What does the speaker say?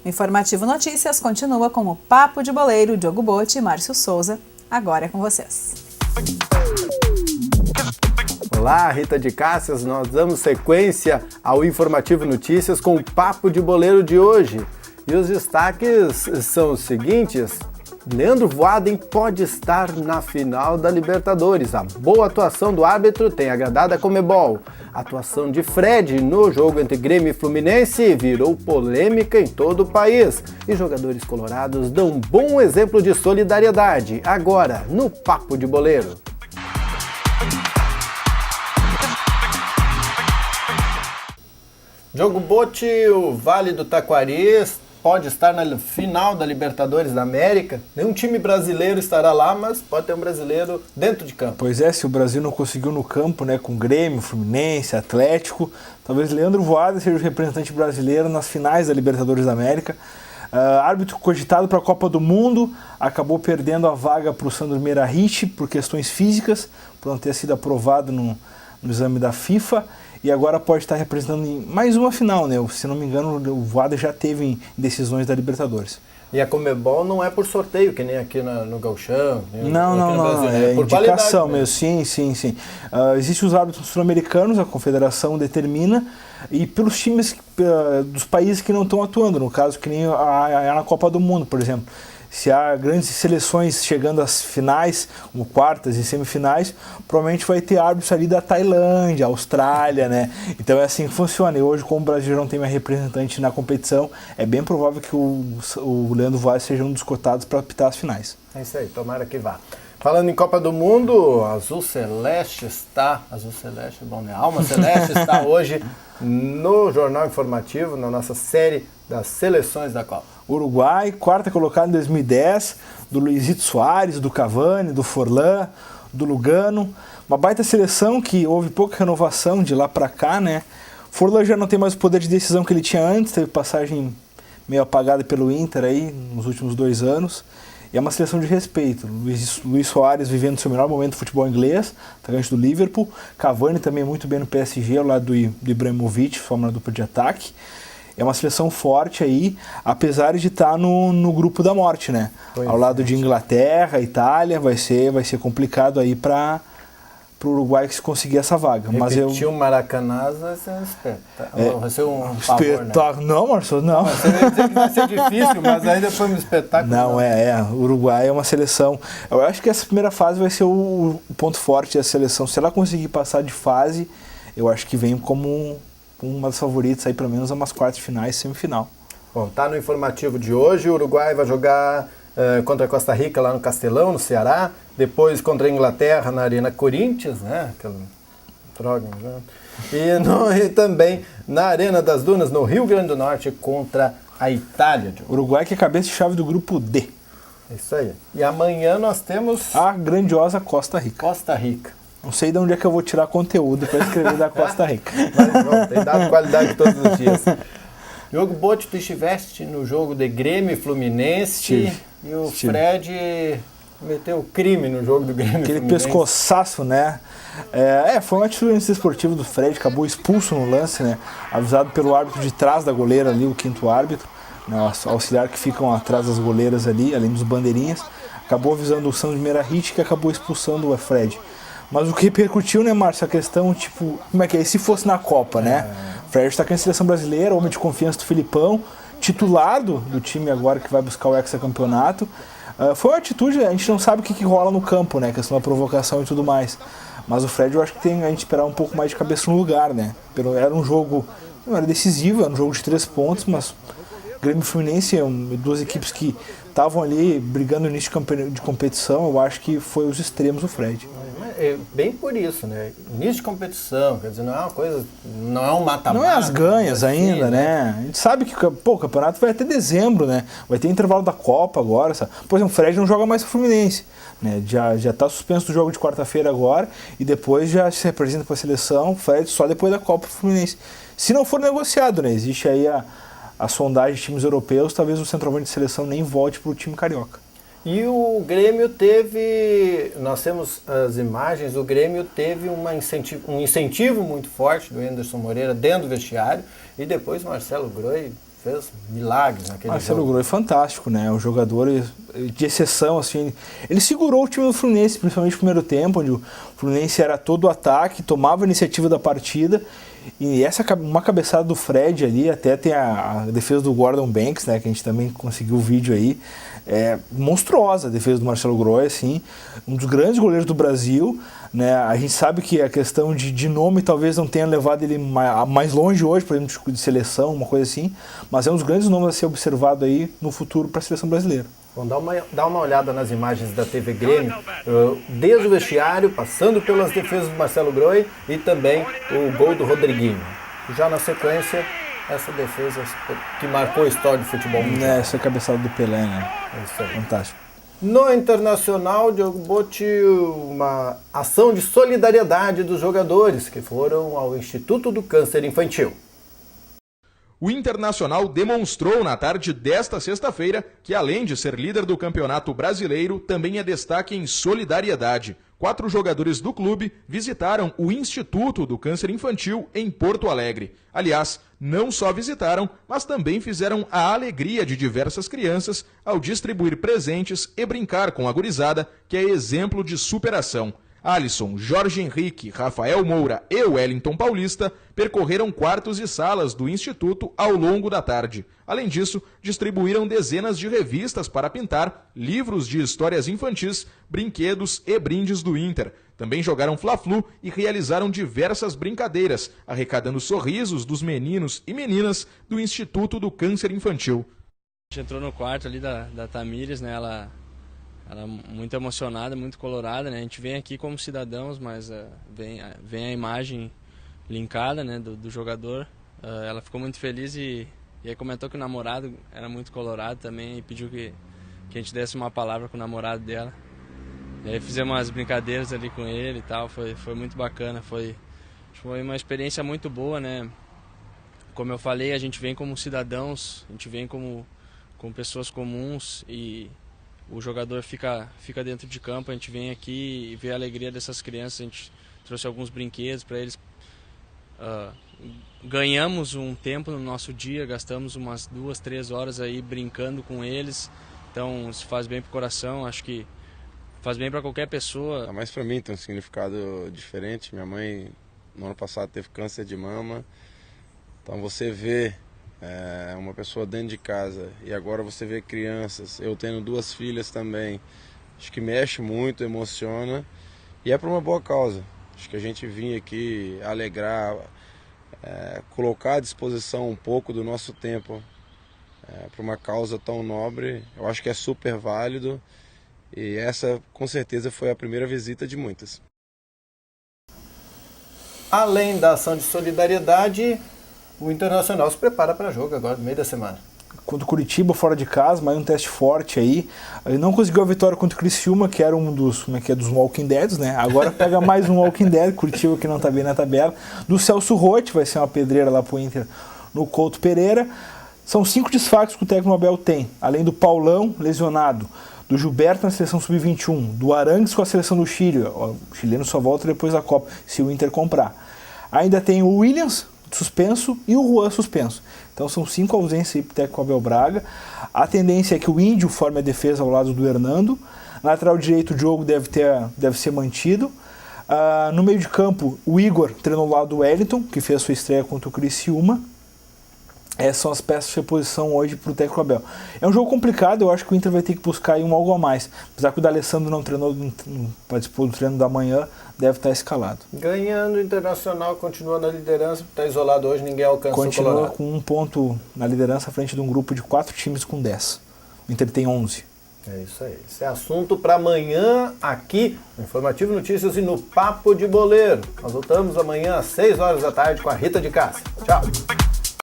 O Informativo Notícias continua com o Papo de Boleiro, Diogo Botti e Márcio Souza. Agora é com vocês. Olá, Rita de Cássias, nós damos sequência ao Informativo Notícias com o Papo de Boleiro de hoje. E os destaques são os seguintes: Leandro Voaden pode estar na final da Libertadores. A boa atuação do árbitro tem agradado a Conmebol. A atuação de Fred no jogo entre Grêmio e Fluminense virou polêmica em todo o país. E jogadores colorados dão um bom exemplo de solidariedade. Agora, no Papo de Boleiro. Diogo Botti, o Vale do Taquari pode estar na final da Libertadores da América. Nenhum time brasileiro estará lá, mas pode ter um brasileiro dentro de campo. Pois é, se o Brasil não conseguiu no campo, né, com Grêmio, Fluminense, Atlético, talvez Leandro Voaden seja o representante brasileiro nas finais da Libertadores da América. Árbitro cogitado para a Copa do Mundo, acabou perdendo a vaga para o Sandro Meirahit por questões físicas, por não ter sido aprovado no exame da FIFA. E agora pode estar representando em mais uma final, né? Se não me engano, o Voaden já teve em decisões da Libertadores. E a Conmebol não é por sorteio, que nem aqui no Gauchão. Não, é por indicação mesmo. Sim. Existem os árbitros sul-americanos, a confederação determina, e pelos times dos países que não estão atuando, no caso que nem na Copa do Mundo, por exemplo. Se há grandes seleções chegando às finais, como quartas e semifinais, provavelmente vai ter árbitros ali da Tailândia, Austrália, né? Então é assim que funciona. E hoje, como o Brasil não tem mais representante na competição, é bem provável que o Leandro Voaden seja um dos cotados para apitar as finais. É isso aí, tomara que vá. Falando em Copa do Mundo, a Alma Celeste está hoje no Jornal Informativo, na nossa série das seleções da Copa. Uruguai, quarta colocada em 2010, do Luizito Soares, do Cavani, do Forlan, do Lugano. Uma baita seleção que houve pouca renovação de lá para cá, né? Forlan já não tem mais o poder de decisão que ele tinha antes, teve passagem meio apagada pelo Inter aí nos últimos 2 anos. E é uma seleção de respeito. Luiz Soares vivendo seu melhor momento no futebol inglês, atacante do Liverpool. Cavani também muito bem no PSG, ao lado do Ibrahimovic, forma dupla de ataque. É uma seleção forte aí, apesar de estar no grupo da morte, né? Ao lado de Inglaterra, Itália, vai ser complicado aí para o Uruguai que se conseguir essa vaga. Repetir o Maracanã vai ser um espetáculo. Vai ser um espetáculo. Né? Não, Marcelo, não. Você vai dizer que vai ser difícil, mas ainda foi um espetáculo. Não. O Uruguai é uma seleção. Eu acho que essa primeira fase vai ser o ponto forte da seleção. Se ela conseguir passar de fase, eu acho que vem como uma das favoritas aí, pelo menos a umas quartas de finais, semifinal. Bom, tá no informativo de hoje. O Uruguai vai jogar contra a Costa Rica lá no Castelão, no Ceará. Depois contra a Inglaterra na Arena Corinthians, né? Aquela droga, né? E também na Arena das Dunas, no Rio Grande do Norte, contra a Itália. Uruguai que é cabeça de chave do grupo D. É isso aí. E amanhã nós temos a grandiosa Costa Rica. Não sei de onde é que eu vou tirar conteúdo para escrever da Costa Rica. Mas bom, tem dado qualidade todos os dias. Diogo Botti, tu estiveste no jogo de Grêmio e Fluminense. E o Fred meteu crime no jogo do Grêmio. Aquele pescoçaço, né? Foi uma atitude esportiva do Fred, acabou expulso no lance, né? Avisado pelo árbitro de trás da goleira ali, o quinto árbitro, né? O auxiliar que ficam atrás das goleiras ali, além dos bandeirinhas. Acabou avisando o Sandro Meirahit, que acabou expulsando o Fred. Mas o que repercutiu, né, Márcio, a questão, tipo, como é que é? E se fosse na Copa, né? O Fred está com a seleção brasileira, homem de confiança do Filipão, titular do time agora que vai buscar o hexacampeonato. Foi uma atitude, a gente não sabe o que rola no campo, né? Questão da provocação e tudo mais. Mas o Fred, eu acho que tem a gente esperar um pouco mais de cabeça no lugar, né? Era um jogo, não era decisivo, era um jogo de 3 pontos, mas Grêmio e Fluminense, duas equipes que estavam ali brigando no início de competição, eu acho que foi os extremos do Fred. Bem por isso, né? Início de competição, quer dizer, não é uma coisa, não é um mata-mata. Não é as ganhas ainda, né? A gente sabe que o campeonato vai até dezembro, né? Vai ter intervalo da Copa agora, sabe? Por exemplo, o Fred não joga mais pro Fluminense, né? Já está suspenso do jogo de quarta-feira agora e depois já se representa para a seleção, o Fred só depois da Copa pro Fluminense. Se não for negociado, né? Existe aí a sondagem de times europeus, talvez o centroavante de seleção nem volte pro time carioca. E o Grêmio teve, nós temos as imagens, o Grêmio teve um incentivo muito forte do Anderson Moreira dentro do vestiário e depois o Marcelo Groi fez milagres naquele Marcelo jogo. Groi é fantástico, né? Um jogador de exceção, assim. Ele segurou o time do Fluminense, principalmente no primeiro tempo, onde o Fluminense era todo ataque, tomava a iniciativa da partida. E uma cabeçada do Fred ali, até tem a defesa do Gordon Banks, né? Que a gente também conseguiu o vídeo aí. É monstruosa a defesa do Marcelo Groi, assim. Um dos grandes goleiros do Brasil, né? A gente sabe que a questão de nome talvez não tenha levado ele mais longe hoje, por exemplo, de seleção, uma coisa assim. Mas é um dos grandes nomes a ser observado aí no futuro para a seleção brasileira. Vamos dar uma olhada nas imagens da TV Grêmio, desde o vestiário, passando pelas defesas do Marcelo Groi e também o gol do Rodriguinho. Já na sequência, essa defesa que marcou a história do futebol mundial. Essa cabeçada do Pelé, né? É isso aí. Fantástico. No Internacional, Diogo Botti, uma ação de solidariedade dos jogadores que foram ao Instituto do Câncer Infantil. O Internacional demonstrou na tarde desta sexta-feira que, além de ser líder do Campeonato Brasileiro, também é destaque em solidariedade. 4 jogadores do clube visitaram o Instituto do Câncer Infantil em Porto Alegre. Aliás, não só visitaram, mas também fizeram a alegria de diversas crianças ao distribuir presentes e brincar com a gurizada, que é exemplo de superação. Alisson, Jorge Henrique, Rafael Moura e Wellington Paulista percorreram quartos e salas do Instituto ao longo da tarde. Além disso, distribuíram dezenas de revistas para pintar, livros de histórias infantis, brinquedos e brindes do Inter. Também jogaram Fla-Flu e realizaram diversas brincadeiras, arrecadando sorrisos dos meninos e meninas do Instituto do Câncer Infantil. A gente entrou no quarto ali da Tamires, né? Ela muito emocionada, muito colorada, né? A gente vem aqui como cidadãos, mas vem a imagem linkada, né, do jogador. Ela ficou muito feliz e aí comentou que o namorado era muito colorado também e pediu que a gente desse uma palavra com o namorado dela. E aí fizemos umas brincadeiras ali com ele e tal, foi muito bacana, foi uma experiência muito boa, né? Como eu falei, a gente vem como cidadãos, a gente vem como pessoas comuns e o jogador fica dentro de campo, a gente vem aqui e vê a alegria dessas crianças, a gente trouxe alguns brinquedos para eles. Ganhamos um tempo no nosso dia, gastamos umas 2, 3 horas aí brincando com eles, então isso faz bem pro coração, acho que faz bem para qualquer pessoa. Mas para mim tem um significado diferente. Minha mãe no ano passado teve câncer de mama, então você vê uma pessoa dentro de casa e agora você vê crianças, eu tendo 2 filhas também, acho que mexe muito, emociona e é por uma boa causa. Acho que a gente vinha aqui alegrar, colocar à disposição um pouco do nosso tempo para uma causa tão nobre, eu acho que é super válido e essa com certeza foi a primeira visita de muitas. Além da ação de solidariedade, o Internacional se prepara para jogo agora no meio da semana. Contra o Curitiba, fora de casa, mais um teste forte aí. Ele não conseguiu a vitória contra o Criciúma, que era um dos Walking Deads, né? Agora pega mais um Walking Dead, Curitiba que não tá bem na tabela. Do Celso Roth, vai ser uma pedreira lá pro Inter no Couto Pereira. São 5 desfalques que o técnico Abel tem, além do Paulão, lesionado, do Gilberto na seleção sub-21, do Arangues com a seleção do Chile. O chileno só volta depois da Copa, se o Inter comprar. Ainda tem o Williams, suspenso, e o Juan suspenso. Então são 5 ausências aí pro técnico Abel Braga. A tendência é que o Índio forme a defesa ao lado do Hernando. Lateral direito, o Diogo deve ser mantido. No meio de campo, o Igor treinou ao lado do Wellington, que fez sua estreia contra o Criciúma. Essas são as peças de reposição hoje para o técnico Abel. É um jogo complicado, eu acho que o Inter vai ter que buscar aí algo a mais. Apesar que o D'Alessandro não treinou, não participou do treino da manhã, deve estar escalado. Ganhando, o Internacional continua na liderança, está isolado hoje, ninguém alcança o Colorado. Continua com 1 ponto na liderança à frente de um grupo de 4 times com 10. O Inter tem 11. É isso aí. Esse é assunto para amanhã aqui no Informativo Notícias e no Papo de Boleiro. Nós voltamos amanhã às 6 horas da tarde com a Rita de Cássia. Tchau!